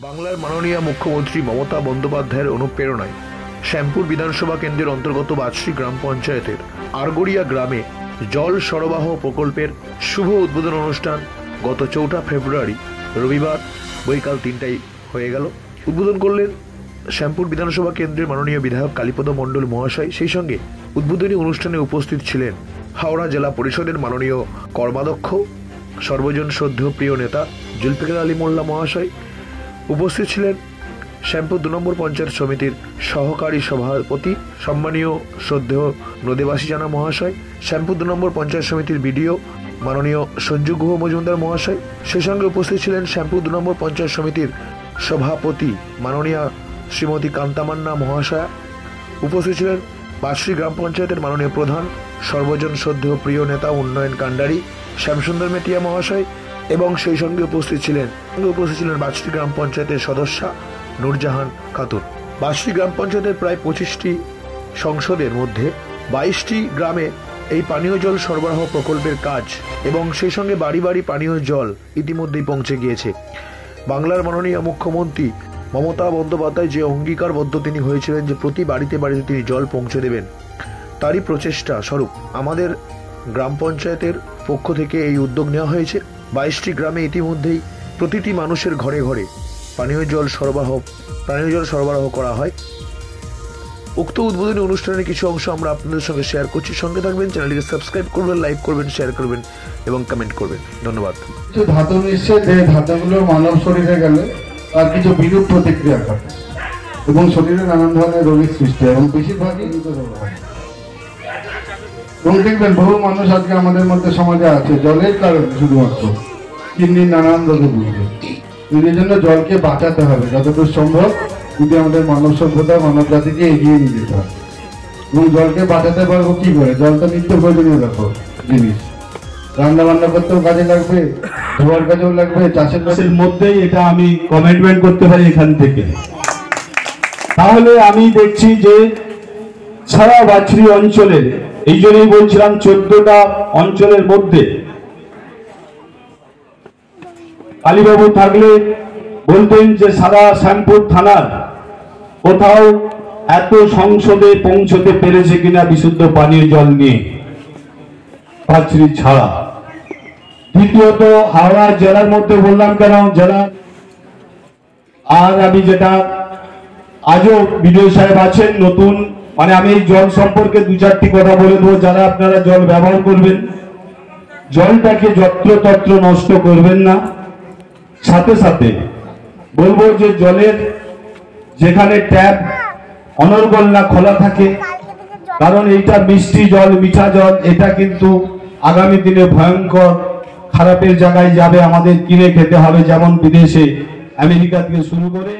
বাংলার মাননীয় মুখ্যমন্ত্রী মমতা বন্দ্যোপাধ্যায়ের অনুপ্রেরণায় শ্যামপুর বিধানসভা কেন্দ্রের অন্তর্গত বাজশ্রী গ্রাম পঞ্চায়েতের আরগড়িয়া গ্রামে জল সরবরাহ প্রকল্পের শুভ উদ্বোধন অনুষ্ঠান গত 4 ফেব্রুয়ারি রবিবার বৈকাল 3টায় হয়ে গেল। উদ্বোধন করলেন শ্যামপুর বিধানসভা কেন্দ্রের মাননীয় বিধায়ক কালীপদ মণ্ডল মহাশয়। সেই সঙ্গে উদ্বোধনী অনুষ্ঠানে উপস্থিত ছিলেন হাওড়া জেলা পরিষদের মাননীয় কর্মাধ্যক্ষ সর্বজন শ্রদ্ধেয় প্রিয় নেতা জুলফিকার আলী মোল্লা মহাশয়। উপস্থিত ছিলেন শ্যামপুর 2 নম্বর পঞ্চায়েত সমিতির সহকারী সভাপতি সম্মানীয় শ্রদ্ধেয় নদেবাসী জানা মহাশয়, শ্যামপুর 2 নম্বর পঞ্চায়েত সমিতির বিডিও মাননীয় সঞ্জু গুহ মজুমদার মহাশয়। সেই সঙ্গে উপস্থিত ছিলেন শ্যামপুর 2 নম্বর পঞ্চায়েত সমিতির সভাপতি মাননীয়া শ্রীমতী কান্তামান্না মহাশয়া। উপস্থিত ছিলেন বাজশ্রী গ্রাম পঞ্চায়েতের মাননীয় প্রধান সর্বজন শ্রদ্ধেয় প্রিয় নেতা উন্নয়ন কাণ্ডারি শ্যামসুন্দর মেটিয়া মহাশয় এবং সেই সঙ্গে উপস্থিত ছিলেন বাজশ্রী গ্রাম পঞ্চায়েতের সদস্যা নূরজাহান খাতুন। বাজশ্রী গ্রাম পঞ্চায়েতের প্রায় 25টি সংসদের মধ্যে 22টি গ্রামে এই পানীয় জল সরবরাহ প্রকল্পের কাজ এবং সেই সঙ্গে বাড়ি বাড়ি পানীয় জল ইতিমধ্যেই পৌঁছে গিয়েছে। বাংলার মাননীয় মুখ্যমন্ত্রী মমতা বন্দ্যোপাধ্যায় যে অঙ্গীকারবদ্ধ তিনি হয়েছিলেন যে প্রতি বাড়িতে বাড়িতে তিনি জল পৌঁছে দেবেন, তারই প্রচেষ্টা স্বরূপ আমাদের গ্রাম পঞ্চায়েতের পক্ষ থেকে এই উদ্যোগ নেওয়া হয়েছে। 22টি গ্রামে ইতিমধ্যেই প্রতিটি মানুষের ঘরে ঘরে পানীয় জল সরবরাহ করা হয়। উক্ত উদ্বোধনী অনুষ্ঠানের কিছু অংশ আমরা আপনাদের সঙ্গে শেয়ার করছি। সঙ্গে থাকবেন, চ্যানেলটিকে সাবস্ক্রাইব করবেন, লাইক করবেন, শেয়ার করবেন এবং কমেন্ট করবেন। ধন্যবাদ। কিছু ধাতু মিশছে, যে ধাতুগুলো মানব শরীরে গেলে তার কিছু বিরূপ প্রতিক্রিয়া ঘটে এবং শরীরে নানান ধরনের রোগের সৃষ্টি হয় এবং বেশিরভাগই এবং দেখবেন বহু মানুষ আজকে আমাদের মধ্যে সমাজে আছে জলের কারণে শুধুমাত্র কিডনির নানান রোগে ভুগছে। এই জন্য জলকে বাঁচাতে হবে যতদূর সম্ভব, যদি আমাদের মানব সভ্যতা মানব জাতিকে এগিয়ে নিয়ে যেতে হবে। এবং জলকে বাঁচাতে পারবো কি করে? জলটা নিত্য প্রয়োজনীয় ব্যাপার জিনিস, রান্না বান্না করতেও কাজে লাগবে, ধোয়ার কাজেও লাগবে, চাষের মধ্যেই এটা আমি কমিটমেন্ট করতে পারি এখান থেকে। তাহলে আমি দেখছি যে সারা বাজশ্রী অঞ্চলের, এই জন্যই বলছিলাম 14টা অঞ্চলের মধ্যে কালীবাবু থাকলে বলতেন যে সারা শ্যামপুর থানার কোথাও এত সংসদে পৌঁছতে পেরেছে কিনা বিশুদ্ধ পানীয় জল নিয়ে বাজশ্রী ছাড়া। দ্বিতীয়ত হাওড়া জেলার মধ্যে বললাম কেন জেলা, আর আমি যেটা আজও বিডিও সাহেব আছেন নতুন, মানে আমি এই জল সম্পর্কে 2-4টি কথা বলে দেবো। যারা আপনারা জল ব্যবহার করবেন, জলটাকে যত্রতত্র নষ্ট করবেন না। সাথে সাথে বলবো যে জলের যেখানে ট্যাপ অনর্গল না খোলা থাকে, কারণ এইটা মিষ্টি জল, মিঠা জল, এটা কিন্তু আগামী দিনে ভয়ঙ্কর খারাপের জায়গায় যাবে, আমাদের কিনে খেতে হবে, যেমন বিদেশে আমেরিকা থেকে শুরু করে।